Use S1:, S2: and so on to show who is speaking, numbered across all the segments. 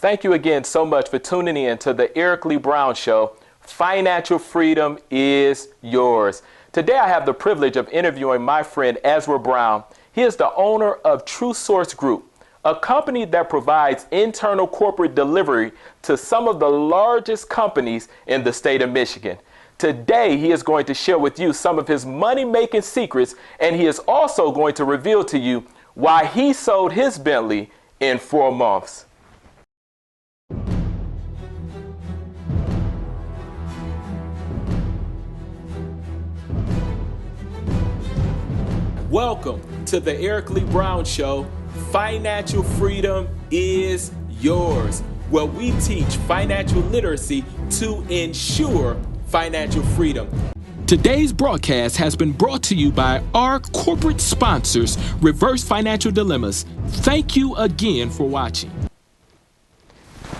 S1: Thank you again so much for tuning in to the Eric Lee Brown Show. Financial freedom is yours. Today I have the privilege of interviewing my friend Ezra Brown. He is the owner of True Source Group, a company that provides internal corporate delivery to some of the largest companies in the state of Michigan. Today, he is going to share with you some of his money-making secrets, and he is also going to reveal to you why he sold his Bentley in 4 months. Welcome to the Eric Lee Brown Show. Financial freedom is yours, where we teach financial literacy to ensure financial freedom. Today's broadcast has been brought to you by our corporate sponsors, Reverse Financial Dilemmas. Thank you again for watching.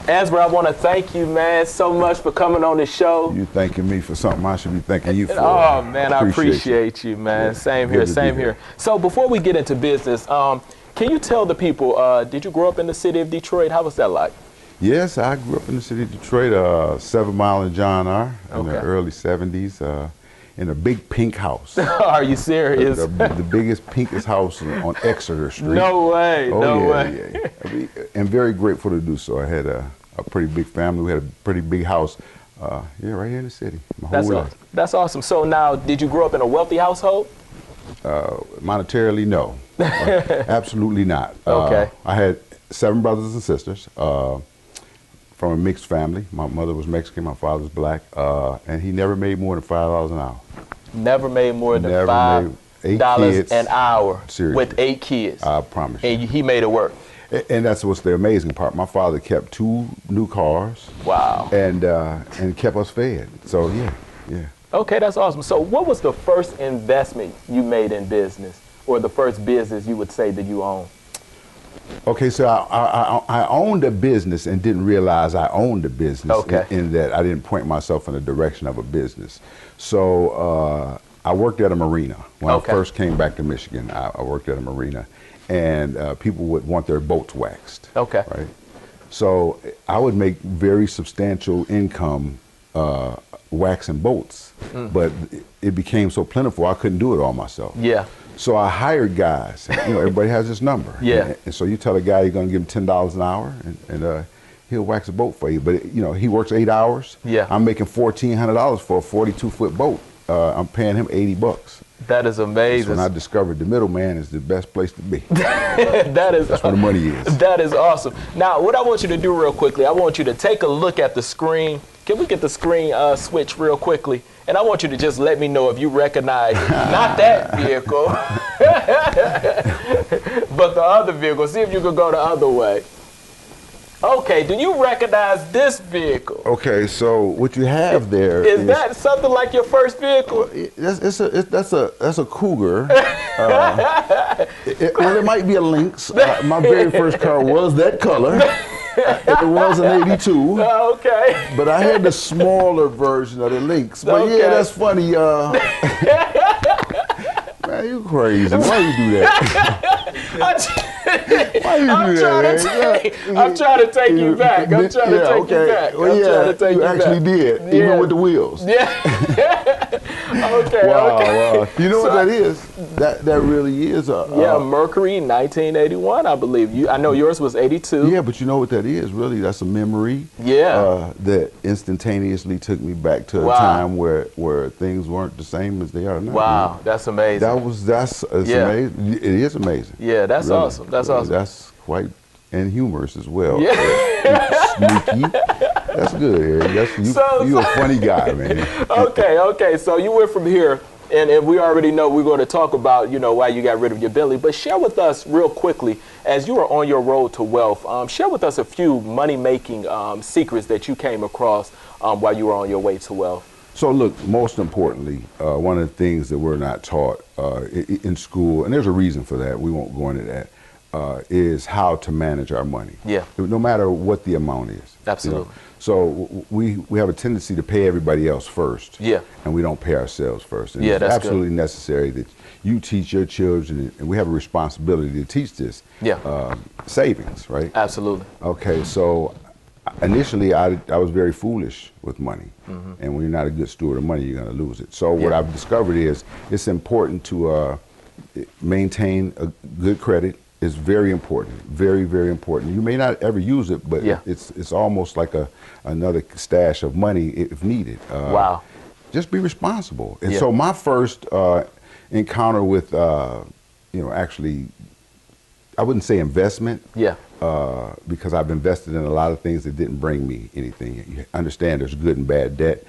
S1: Ezra, I want to thank you, man, so much for coming on the show.
S2: You thanking me for something I should be thanking you for.
S1: Oh, man, I appreciate you, man. Yeah, same here. So before we get into business, can you tell the people, did you grow up in the city of Detroit? How was that like?
S2: Yes, I grew up in the city of Detroit, 7 Mile and John R. in the early 70s, in a big pink house.
S1: Are you serious?
S2: The biggest, pinkest house on Exeter Street.
S1: No way, no way.
S2: Yeah. And very grateful to do so. I had a pretty big family. We had a pretty big house, right here in the city.
S1: That's awesome. So now, did you grow up in a wealthy household?
S2: Monetarily, no. Absolutely not.
S1: Okay.
S2: I had 7 brothers and sisters. From a mixed family. My mother was Mexican, my father was black, and he never made more than $5 an hour.
S1: Never made more than $5 an hour.
S2: Seriously.
S1: With 8 kids.
S2: I promise you.
S1: And he made it work.
S2: And that's what's the amazing part. My father kept 2 new cars.
S1: Wow.
S2: And kept us fed. So yeah.
S1: Okay, that's awesome. So what was the first investment you made in business, or the first business you would say that you own?
S2: Okay, so I owned a business and didn't realize I owned a business in that I didn't point myself in the direction of a business. So I worked at a marina. When I first came back to Michigan, I worked at a marina, and people would want their boats waxed.
S1: Okay.
S2: Right? So I would make very substantial income waxing boats, but it became so plentiful I couldn't do it all myself.
S1: Yeah.
S2: So I hired guys. Everybody has this number.
S1: Yeah.
S2: And so you tell a guy you're going to give him $10 an hour, and he'll wax a boat for you. But he works 8 hours.
S1: Yeah.
S2: I'm making $1,400 for a 42-foot boat. I'm paying him $80.
S1: That is amazing.
S2: So when I discovered the middleman is the best place to be.
S1: That's
S2: where the money is.
S1: That is awesome. Now, what I want you to do real quickly, I want you to take a look at the screen. Can we get the screen switch real quickly? And I want you to just let me know if you recognize not that vehicle, but the other vehicle. See if you can go the other way. Okay, do you recognize this vehicle?
S2: Okay, so what you have there
S1: is that something like your first vehicle?
S2: That's a Cougar. It might be a Lynx. My very first car was that color. It was an 82.
S1: Okay.
S2: But I had the smaller version of the Lynx. But yeah, that's funny. Man, you crazy. Why you do that? Why you do that?
S1: I'm trying to take you back. I'm trying to take you back.
S2: Well, you actually did, even with the wheels.
S1: Yeah. Okay.
S2: Wow. You know what that is? That really is a
S1: Mercury 1981, I believe. I know yours was 82.
S2: Yeah, but you know what that is? Really, that's a memory.
S1: Yeah.
S2: That instantaneously took me back to a time where things weren't the same as they are now.
S1: Wow, that's amazing.
S2: That's amazing. It is amazing.
S1: Yeah, that's awesome. That's awesome.
S2: That's quite and humorous as well.
S1: Yeah.
S2: Sneaky. That's good, Eric. You're a funny guy, man.
S1: Okay. So you went from here, and we already know we're going to talk about, why you got rid of your Bentley. But share with us real quickly, as you were on your road to wealth, share with us a few money-making secrets that you came across while you were on your way to wealth.
S2: So look, most importantly, one of the things that we're not taught in school, and there's a reason for that, we won't go into that, is how to manage our money.
S1: Yeah.
S2: No matter what the amount is.
S1: Absolutely.
S2: So we have a tendency to pay everybody else first.
S1: Yeah.
S2: And we don't pay ourselves first. And
S1: yeah,
S2: it's absolutely necessary that you teach your children, and we have a responsibility to teach this.
S1: Yeah.
S2: Savings, right?
S1: Absolutely.
S2: Okay, so initially I was very foolish with money. And when you're not a good steward of money, you're going to lose it. So what I've discovered is it's important to maintain a good credit. Is very important, very, very important. You may not ever use it, but it's almost like another stash of money if needed.
S1: Wow.
S2: Just be responsible. And so my first encounter with, actually, I wouldn't say investment. Because I've invested in a lot of things that didn't bring me anything. You understand there's good and bad debt.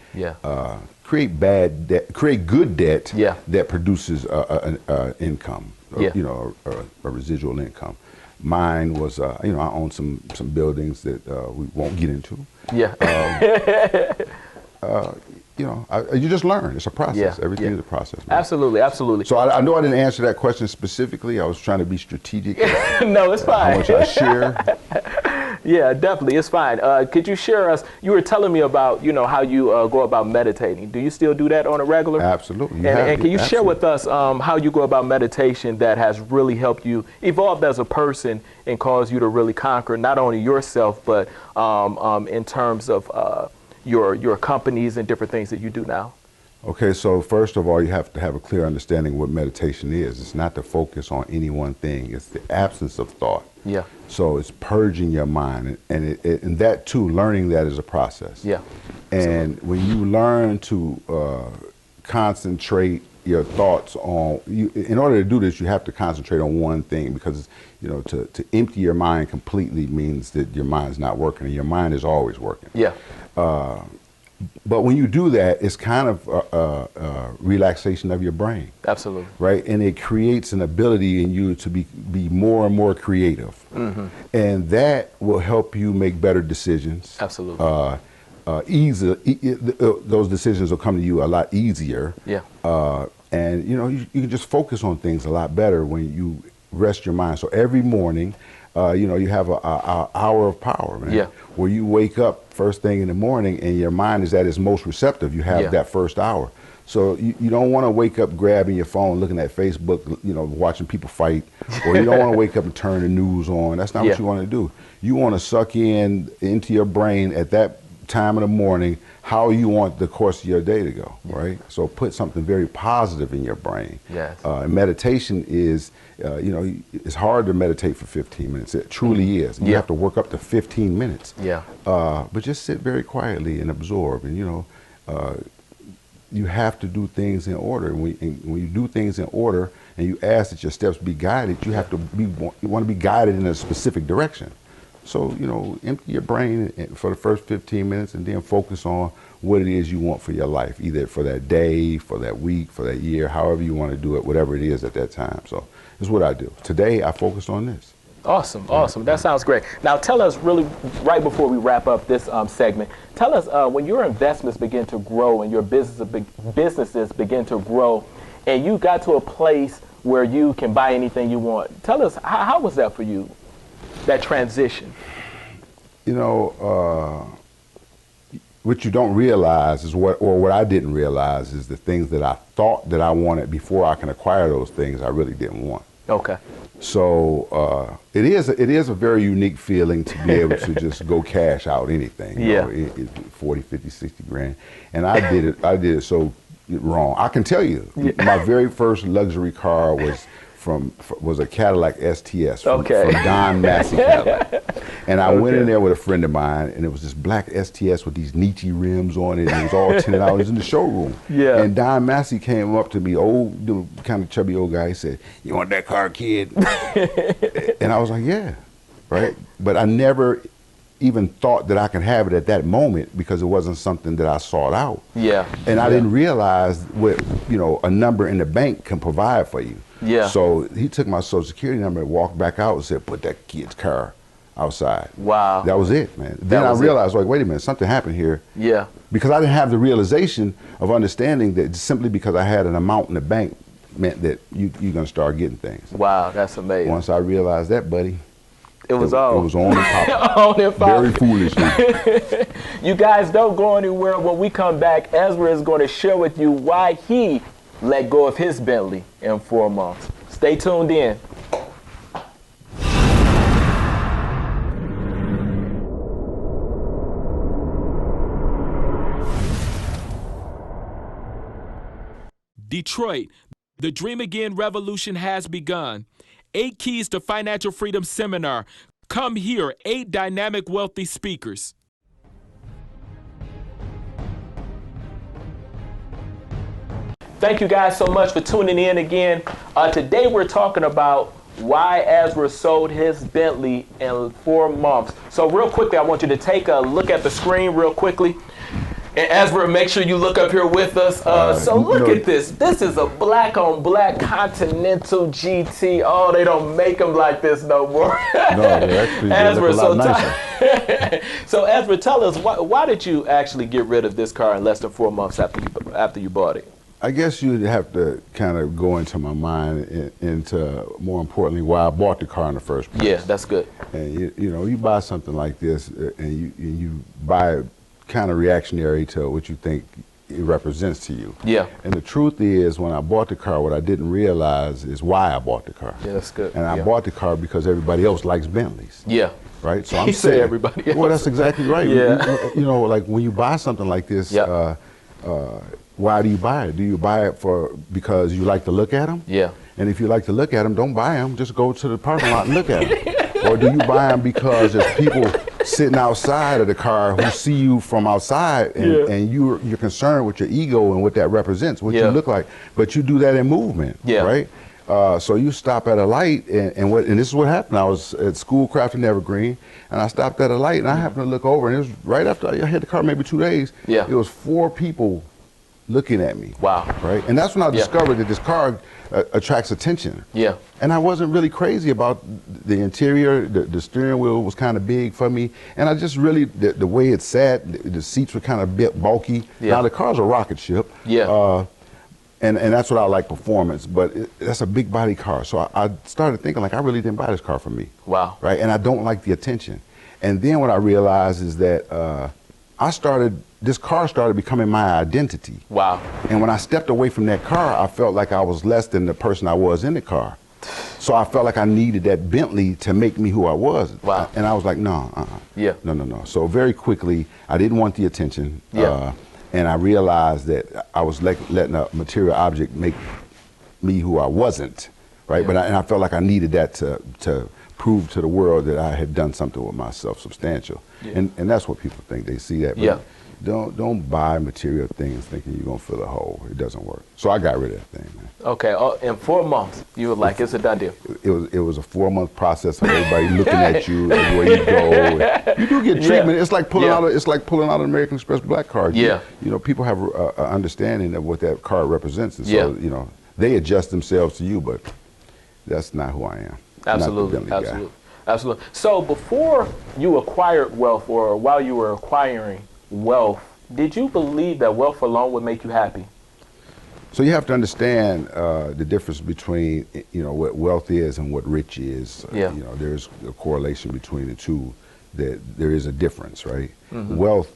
S2: Create good debt that produces income. A residual income. Mine was, I own some buildings that we won't get into. You just learn. It's a process. Everything is a process. Man.
S1: Absolutely, absolutely.
S2: So I know I didn't answer that question specifically. I was trying to be strategic.
S1: No, it's fine.
S2: How much I share.
S1: Yeah, definitely. It's fine. Could you share us, you were telling me about, how you go about meditating. Do you still do that on a regular?
S2: Absolutely.
S1: And can you share with us how you go about meditation that has really helped you evolve as a person and caused you to really conquer not only yourself, but in terms of your companies and different things that you do now?
S2: Okay, so first of all, you have to have a clear understanding what meditation is. It's not to focus on any one thing. It's the absence of thought. So it's purging your mind, and and that too, learning that is a process. And when you learn to concentrate your thoughts on, in order to do this, you have to concentrate on one thing, because to empty your mind completely means that your mind's not working, and your mind is always working. But when you do that, it's kind of a relaxation of your brain.
S1: Absolutely.
S2: Right? And it creates an ability in you to be more and more creative. And that will help you make better decisions.
S1: Absolutely.
S2: Those decisions will come to you a lot easier. And you can just focus on things a lot better when you rest your mind. So every morning, you have an hour of power, man. Where you wake up first thing in the morning and your mind is at its most receptive. You have that first hour. So you don't want to wake up grabbing your phone, looking at Facebook, watching people fight, or you don't want to wake up and turn the news on. That's not what you want to do. You want to suck into your brain at that time of the morning how you want the course of your day to go, right? So put something very positive in your brain. And meditation is, it's hard to meditate for 15 minutes. It truly is. And you have to work up to 15 minutes. But just sit very quietly and absorb. And, you have to do things in order. And when you do things in order and you ask that your steps be guided, you have to you want to be guided in a specific direction. So, empty your brain for the first 15 minutes and then focus on what it is you want for your life, either for that day, for that week, for that year, however you want to do it, whatever it is at that time. So this is what I do. Today, I focused on this.
S1: Awesome, awesome. That sounds great. Now, tell us really, right before we wrap up this segment, tell us when your investments begin to grow and your businesses begin to grow and you got to a place where you can buy anything you want. Tell us, how was that for you? That transition? What you don't realize is what I didn't realize is the things that I thought that I wanted before I can acquire those things I really didn't want. Okay.
S2: So it is a very unique feeling to be able to just go cash out anything. 40, 50, 60 grand. And I did it so wrong. I can tell you, my very first luxury car was a Cadillac STS from Don Massey Cadillac. And I went in there with a friend of mine, and it was this black STS with these Nietzsche rims on it, and it was all tinted out. It was in the showroom. And Don Massey came up to me, kind of chubby old guy. He said, "You want that car, kid?" And I was like, "Yeah," right? But I never even thought that I could have it at that moment because it wasn't something that I sought out. And I didn't realize what a number in the bank can provide for you. So he took my social security number and walked back out and said, "Put that kid's car outside."
S1: Wow.
S2: That was it, man. Then I realized, like, wait a minute, something happened here. Because I didn't have the realization of understanding that simply because I had an amount in the bank meant that you're going to start getting things.
S1: Wow, that's amazing.
S2: Once I realized that, buddy,
S1: it was on.
S2: It was on and popping. Very foolishly.
S1: You guys don't go anywhere. When we come back, Ezra is going to share with you why he let go of his Bentley in 4 months. Stay tuned in. Detroit, the Dream Again revolution has begun. 8 Keys to Financial Freedom seminar. Come hear 8 dynamic, wealthy speakers. Thank you guys so much for tuning in again. Today we're talking about why Ezra sold his Bentley in 4 months. So real quickly, I want you to take a look at the screen real quickly. And Ezra, make sure you look up here with us. So look at this. This is a black on black Continental GT. Oh, they don't make them like this no more. No, they actually Ezra, look a lot nicer. So Ezra, tell us, why did you actually get rid of this car in less than 4 months after you bought it?
S2: I guess you'd have to kind of go into my mind into, more importantly, why I bought the car in the first place.
S1: Yeah, that's good.
S2: And you buy something like this, and you buy it kind of reactionary to what you think it represents to you.
S1: Yeah.
S2: And the truth is, when I bought the car, what I didn't realize is why I bought the car.
S1: Yeah, that's good.
S2: And I bought the car because everybody else likes Bentleys.
S1: Yeah.
S2: Right? So I'm saying
S1: everybody else.
S2: Well, that's exactly right.
S1: Yeah.
S2: Like when you buy something like this, why do you buy it? Do you buy it because you like to look at them?
S1: Yeah.
S2: And if you like to look at them, don't buy them. Just go to the parking lot and look at them. Or do you buy them because there's people sitting outside of the car who see you from outside, and you're concerned with your ego and what that represents, what you look like, but you do that in movement, right? So you stop at a light, and this is what happened. I was at Schoolcraft in Evergreen, and I stopped at a light, and I happened to look over, and it was right after I had the car, maybe 2 days.
S1: Yeah.
S2: It was 4 people looking at me.
S1: Wow.
S2: Right? And that's when I discovered that this car attracts attention.
S1: Yeah.
S2: And I wasn't really crazy about the interior. The steering wheel was kind of big for me. And I just really, the way it sat, the seats were kind of a bit bulky.
S1: Yeah.
S2: Now the car's a rocket ship.
S1: Yeah.
S2: And that's what I like, performance, but that's a big body car. So I started thinking, like, I really didn't buy this car for me.
S1: Wow.
S2: Right? And I don't like the attention. And then what I realized is that this car started becoming my identity.
S1: Wow.
S2: And when I stepped away from that car, I felt like I was less than the person I was in the car. So I felt like I needed that Bentley to make me who I was.
S1: Wow.
S2: And I was like, no, no. So very quickly, I didn't want the attention. And I realized that I was letting a material object make me who I wasn't, right? But I felt like I needed that to prove to the world that I had done something with myself substantial. And that's what people think. They see that. But don't buy material things thinking you're going to fill a hole. It doesn't work. So I got rid of that thing, man.
S1: Okay. In 4 months, you were like, it's a done deal.
S2: It was a 4-month process of everybody looking at you and where you go. You do get treatment. It's like pulling out an American Express black card.
S1: Yeah.
S2: People have an understanding of what that card represents. And so, they adjust themselves to you, but that's not who I am.
S1: Absolutely. So before you acquired wealth, or while you were acquiring wealth, did you believe that wealth alone would make you happy?
S2: So you have to understand the difference between what wealth is and what rich is. There's a correlation between the two. That there is a difference, right? Mm-hmm. Wealth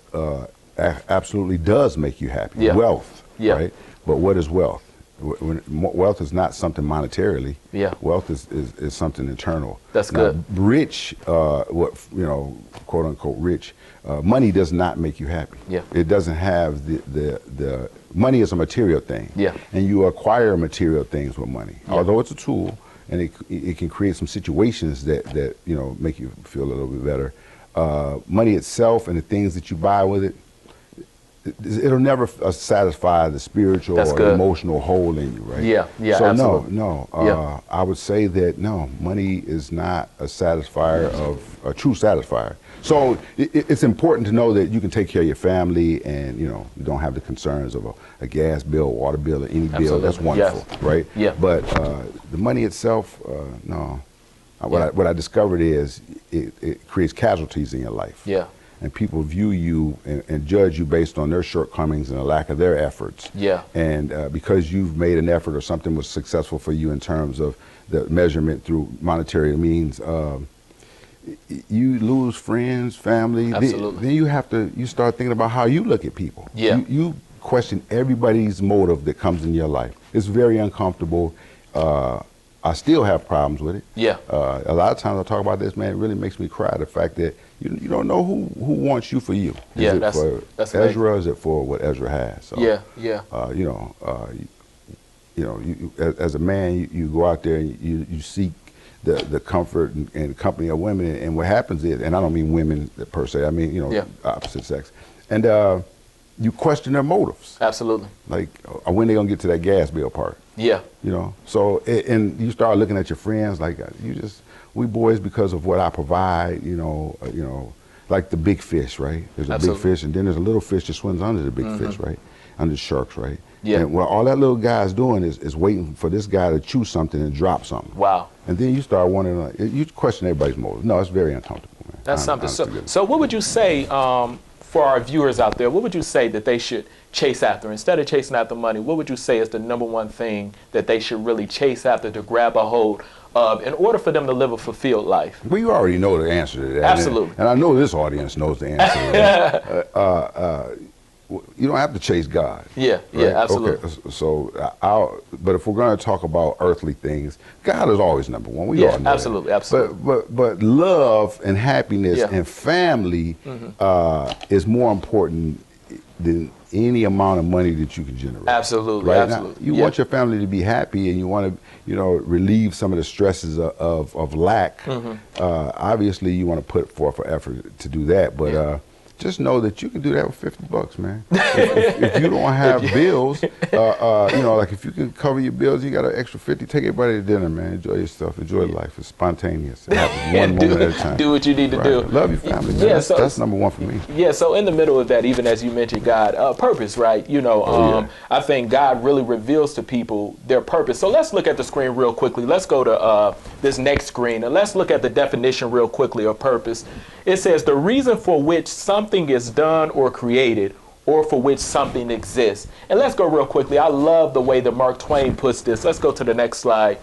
S2: absolutely does make you happy. Wealth, right? But what is wealth? Wealth is not something monetarily. Wealth is something internal.
S1: That's good.
S2: Now, rich, quote unquote rich, money does not make you happy. It doesn't have the money is a material thing. And you acquire material things with money. Although it's a tool, and it can create some situations that make you feel a little bit better. Money itself and the things that you buy with it, it'll never satisfy the spiritual or emotional hole in you, right? So
S1: absolutely.
S2: I would say that no, money is not a satisfier a true satisfier. So it's important to know that you can take care of your family, and you don't have the concerns of a gas bill, water bill, or any bill. That's wonderful, right? But the money itself, no. What I discovered is it creates casualties in your life. And people view you and judge you based on their shortcomings and the lack of their efforts. And because you've made an effort or something was successful for you in terms of the measurement through monetary means, you lose friends, family. Then you start thinking about how you look at people. You question everybody's motive that comes in your life. It's very uncomfortable. I still have problems with it. A lot of times I talk about this, man, it really makes me cry, the fact that you don't know who wants you for you. Is it for Ezra, or is it for what Ezra has? So, you know, as a man, you go out there and you seek the comfort and company of women, and what happens is, and I don't mean women per se, I mean, you know, opposite sex, and you question their motives.
S1: Absolutely.
S2: Like, when they gonna get to that gas bill part?
S1: Yeah.
S2: You know, so, and you start looking at your friends like, we boys because of what I provide, you know, like the big fish, right? There's a big fish, and then there's a little fish that swims under the big fish, right? Under the sharks, right?
S1: Yeah.
S2: And what all that little guy's doing is waiting for this guy to chew something and drop something.
S1: Wow.
S2: And then you start wondering, like, you question everybody's motive. No, it's very uncomfortable, man.
S1: That's something. So what would you say, for our viewers out there, what would you say that they should chase after? Instead of chasing after money, what would you say is the number one thing that they should really chase after, to grab a hold of, in order for them to live a fulfilled life?
S2: Well, you already know the answer to that.
S1: Absolutely.
S2: And I know this audience knows the answer to that. You don't have to chase God.
S1: Yeah,
S2: right?
S1: yeah, absolutely.
S2: Okay, so but if we're going to talk about earthly things, God is always number one. We all know
S1: absolutely,
S2: that.
S1: absolutely.
S2: But love and happiness and family is more important than any amount of money that you can generate.
S1: Absolutely,
S2: right?
S1: absolutely.
S2: Now, you want your family to be happy, and you want to, you know, relieve some of the stresses of lack. Obviously, you want to put forth an effort to do that, but just know that you can do that with $50, man. if you don't have bills, you know, like if you can cover your bills, you got an extra 50. Take everybody to dinner, man. Enjoy yourself. Enjoy life. It's spontaneous. It happens one moment at a time.
S1: Do what you need to do.
S2: Love your family, man. Yeah, that's number one for me.
S1: Yeah. So in the middle of that, even as you mentioned, God, purpose, right? You know, I think God really reveals to people their purpose. So let's look at the screen real quickly. Let's go to this next screen, and let's look at the definition real quickly of purpose. It says the reason for which something is done or created, or for which something exists. And let's go real quickly. I love the way that Mark Twain puts this. Let's go to the next slide.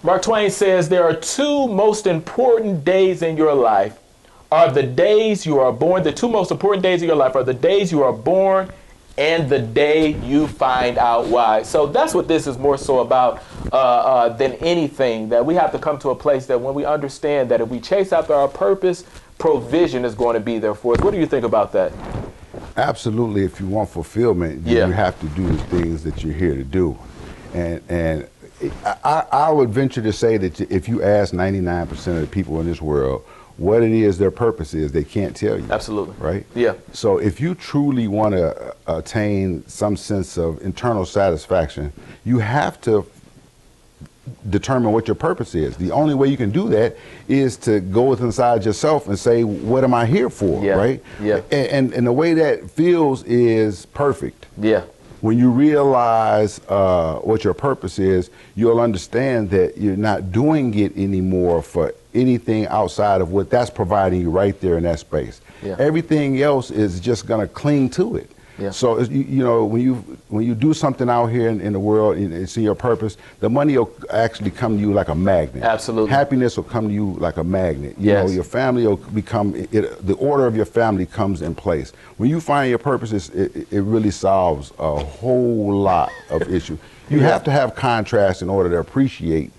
S1: Mark Twain says there are two most important days in your life are the days you are born. The two most important days of your life are the days you are born and the day you find out why. So that's what this is more so about than anything, that we have to come to a place that when we understand that if we chase after our purpose, provision is going to be there for us. What do you think about that?
S2: Absolutely. If you want fulfillment, you have to do the things that you're here to do. And I would venture to say that if you ask 99% of the people in this world what it is their purpose is, they can't tell you.
S1: Absolutely.
S2: Right?
S1: Yeah.
S2: So if you truly want to attain some sense of internal satisfaction, you have to determine what your purpose is. The only way you can do that is to go inside yourself and say, what am I here for? Right?
S1: Yeah.
S2: And the way that feels is perfect.
S1: Yeah.
S2: When you realize what your purpose is, you'll understand that you're not doing it anymore for anything outside of what that's providing you right there in that space.
S1: Yeah.
S2: Everything else is just going to cling to it.
S1: Yeah.
S2: So you know, when you do something out here in the world and it's in your purpose, the money will actually come to you like a magnet.
S1: Absolutely.
S2: Happiness will come to you like a magnet. You know, your family will become the order of your family comes in place. When you find your purpose, it really solves a whole lot of issues. You have to have contrast in order to appreciate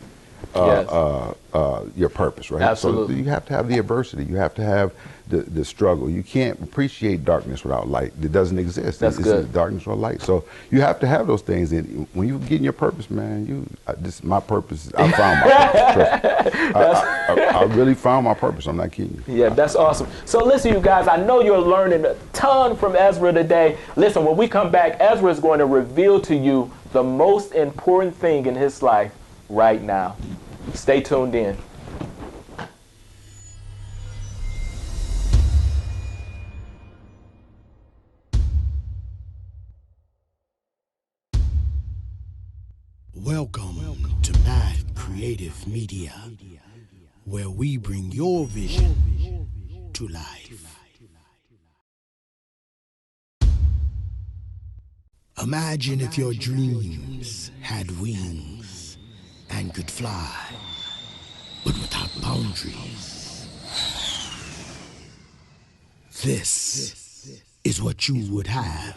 S2: your purpose, right?
S1: Absolutely.
S2: So you have to have the adversity. You have to have the struggle. You can't appreciate darkness without light. It doesn't exist.
S1: That's
S2: it's
S1: good.
S2: Darkness or light. So you have to have those things. And when you get in your purpose, man, this my purpose. I found my purpose. I really found my purpose. I'm not kidding you.
S1: Yeah, that's awesome. So listen, you guys, I know you're learning a ton from Ezra today. Listen, when we come back, Ezra is going to reveal to you the most important thing in his life right now. Stay tuned in.
S3: Welcome to Mad Creative Media, where we bring your vision to life. Imagine if your dreams had wings and could fly, but without boundaries. This is what you would have.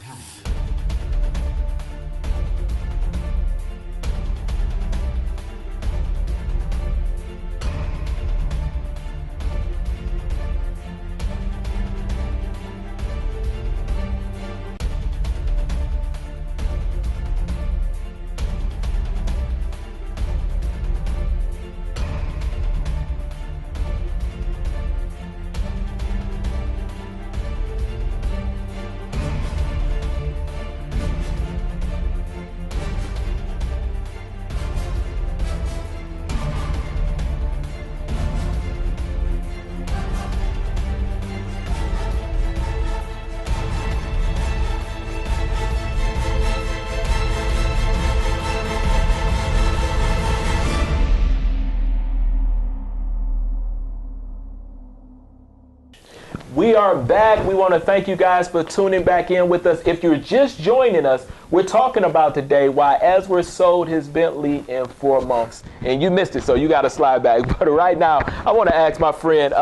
S1: We are back. We want to thank you guys for tuning back in with us. If you're just joining us, we're talking about today why Ezra sold his Bentley in 4 months. And you missed it, so you got to slide back. But right now, I want to ask my friend,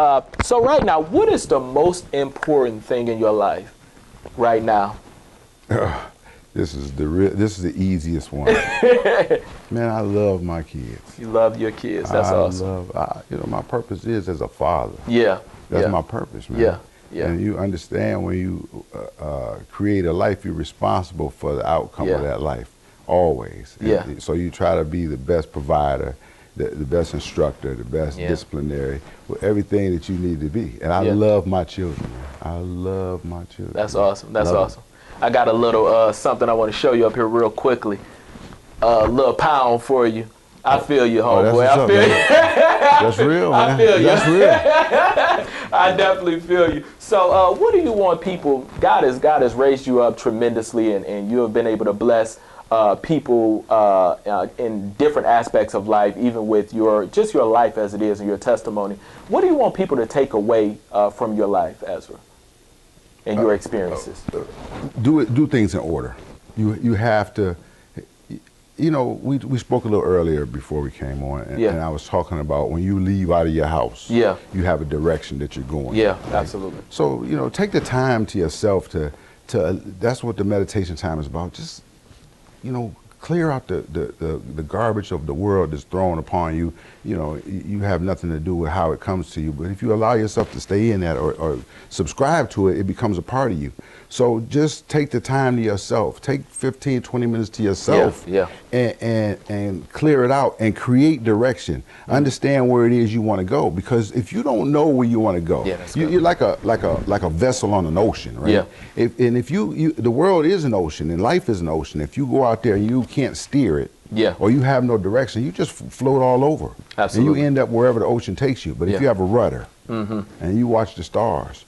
S1: so right now, what is the most important thing in your life right now?
S2: This is the easiest one. Man, I love my kids.
S1: You love your kids. That's awesome.
S2: My purpose is as a father.
S1: Yeah.
S2: That's my purpose, man.
S1: Yeah. Yeah.
S2: And you understand when you create a life, you're responsible for the outcome of that life, always.
S1: Yeah.
S2: And so you try to be the best provider, the best instructor, the best disciplinary, with everything that you need to be. And I love my children, man. I love my children.
S1: That's awesome. That's awesome. I got a little something I want to show you up here real quickly. A little pound for you. I feel you, homeboy. I feel you.
S2: That's real, man.
S1: I feel you.
S2: That's real.
S1: I definitely feel you. So what do you want people, God has raised you up tremendously, and you have been able to bless people in different aspects of life, even with your life as it is and your testimony. What do you want people to take away from your life, Ezra, and your experiences?
S2: Do things in order. You have to. You know, we spoke a little earlier before we came on, and I was talking about when you leave out of your house, you have a direction that you're going.
S1: Yeah,
S2: right?
S1: Absolutely.
S2: So, take the time to yourself to that's what the meditation time is about. Just, clear out the garbage of the world that's thrown upon you. You have nothing to do with how it comes to you, but if you allow yourself to stay in that or subscribe to it, it becomes a part of you. So just take the time to yourself. Take 15, 20 minutes to yourself and clear it out and create direction. Understand where it is you want to go, because if you don't know where you want to go, you're like a vessel on an ocean, right? If the world is an ocean and life is an ocean. If you go out there and you can't steer it, or you have no direction, you just float all over. Absolutely. And you end up wherever the ocean takes you. But if you have a rudder and you watch the stars,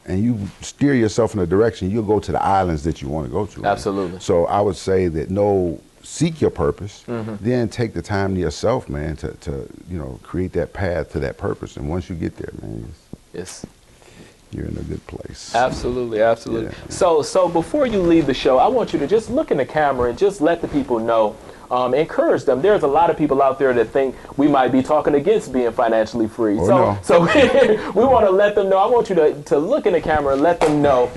S2: and you steer yourself in a direction, you'll go to the islands that you want to go to.
S1: Absolutely.
S2: Man. So I would say that seek your purpose, then take the time to yourself, man, to create that path to that purpose. And once you get there, man, you're in a good place.
S1: Absolutely, absolutely. Yeah. So before you leave the show, I want you to just look in the camera and just let the people know, encourage them. There's a lot of people out there that think we might be talking against being financially free. So we want to let them know. I want you to look in the camera and let them know.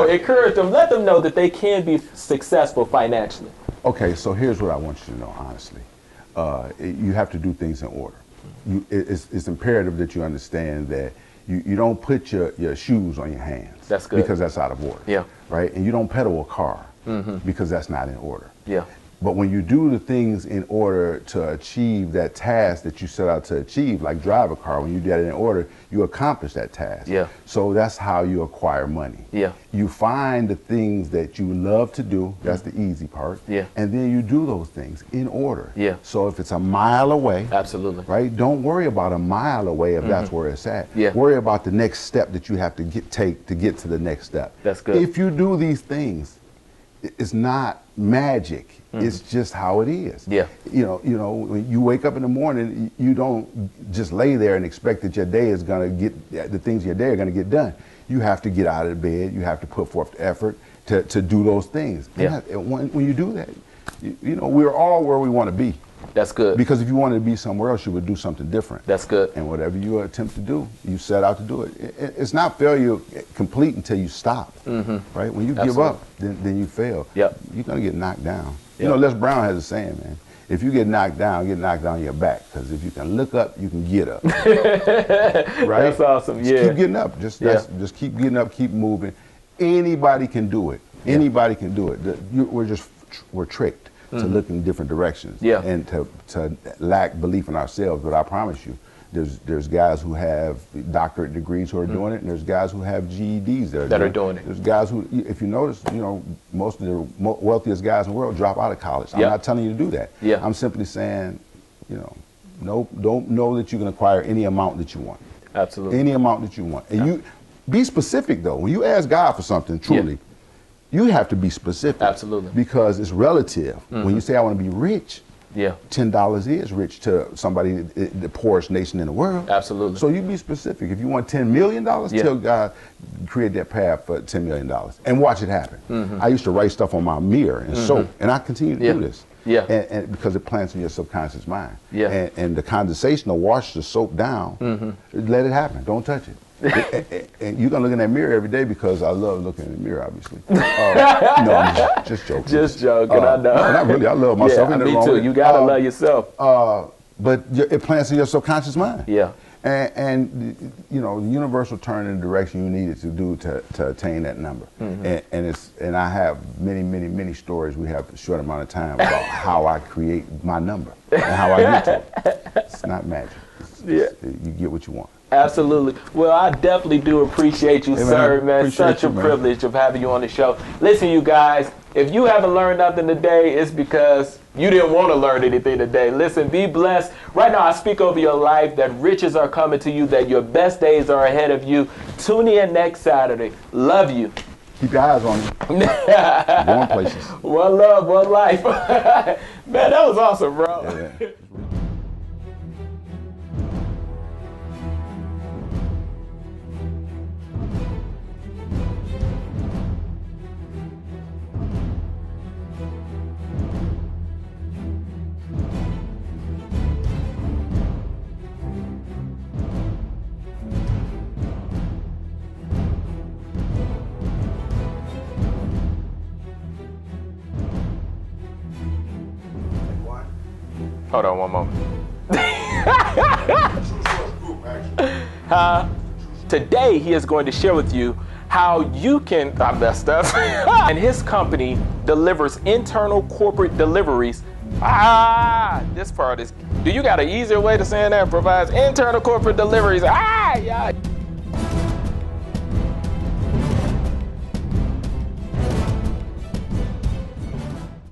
S1: Encourage them. Let them know that they can be successful financially.
S2: Okay, so here's what I want you to know, honestly. You have to do things in order. It's imperative that you understand that you don't put your shoes on your hands.
S1: That's good.
S2: Because that's out of order.
S1: Yeah.
S2: Right? And you don't pedal a car because that's not in order.
S1: Yeah.
S2: But when you do the things in order to achieve that task that you set out to achieve, like drive a car, when you do that in order, you accomplish that task.
S1: Yeah.
S2: So that's how you acquire money.
S1: Yeah.
S2: You find the things that you love to do, that's the easy part.
S1: Yeah.
S2: And then you do those things in order.
S1: Yeah.
S2: So if it's a mile away,
S1: absolutely.
S2: Right? Don't worry about a mile away if that's where it's at.
S1: Yeah.
S2: Worry about the next step that you have to take to get to the next step.
S1: That's good.
S2: If you do these things, it's not magic. It's just how it is.
S1: Yeah.
S2: When you wake up in the morning, you don't just lay there and expect that your day is going to get, the things of your day are going to get done. You have to get out of bed. You have to put forth the effort to do those things.
S1: Yeah.
S2: And when you do that, we're all where we want to be.
S1: That's good.
S2: Because if you wanted to be somewhere else, you would do something different.
S1: That's good.
S2: And whatever you attempt to do, you set out to do it. It's not failure complete until you stop. Right? When you give up, then you fail.
S1: Yep.
S2: You're going to get knocked down. Yep. Les Brown has a saying, man. If you get knocked down on your back. Because if you can look up, you can get up. Right?
S1: That's awesome.
S2: Just keep getting up. Just keep getting up, keep moving. Anybody can do it. Anybody can do it. We're tricked to look in different directions and to lack belief in ourselves. But I promise you, there's guys who have doctorate degrees who are doing it, and there's guys who have GEDs that are doing it. There's guys who, if you notice, most of the wealthiest guys in the world drop out of college. I'm not telling you to do that. Yeah. I'm simply saying, don't know that you can acquire any amount that you want.
S1: Absolutely.
S2: Any amount that you want. And you be specific though. When you ask God for something, truly, you have to be specific.
S1: Absolutely.
S2: Because it's relative. When you say I want to be rich,
S1: Yeah.
S2: $10 is rich to somebody, the poorest nation in the world.
S1: Absolutely.
S2: So you be specific. If you want $10 million, tell God, create that path for $10 million and watch it happen. I used to write stuff on my mirror and soap, and I continue to do this.
S1: Yeah.
S2: And because it plants in your subconscious mind.
S1: Yeah.
S2: And the condensation will wash the soap down. Let it happen. Don't touch it. And you're gonna look in that mirror every day because I love looking in the mirror, obviously. No, I'm just joking.
S1: Just joking, I know.
S2: No, not really. I love myself.
S1: Yeah, me too. You gotta love yourself.
S2: But it plants in your subconscious mind.
S1: Yeah.
S2: And you know, the universe will turn in the direction you need it to do to attain that number. And I have many stories. We have a short amount of time about how I create my number and how I get to it. It's not magic. You get what you want.
S1: Absolutely. Well, I definitely do appreciate you, sir, man. Such a privilege of having you on the show. Listen, you guys, if you haven't learned nothing today, it's because you didn't want to learn anything today. Listen, be blessed. Right now, I speak over your life that riches are coming to you, that your best days are ahead of you. Tune in next Saturday. Love you.
S2: Keep your eyes on me. Going places.
S1: One love, one life. Man, that was awesome, bro.
S2: Yeah.
S1: Hold on one moment. Today he is going to share with you how you can, I messed up, and his company delivers internal corporate deliveries. This part is, do you got an easier way to saying that? Provides internal corporate deliveries. Yeah.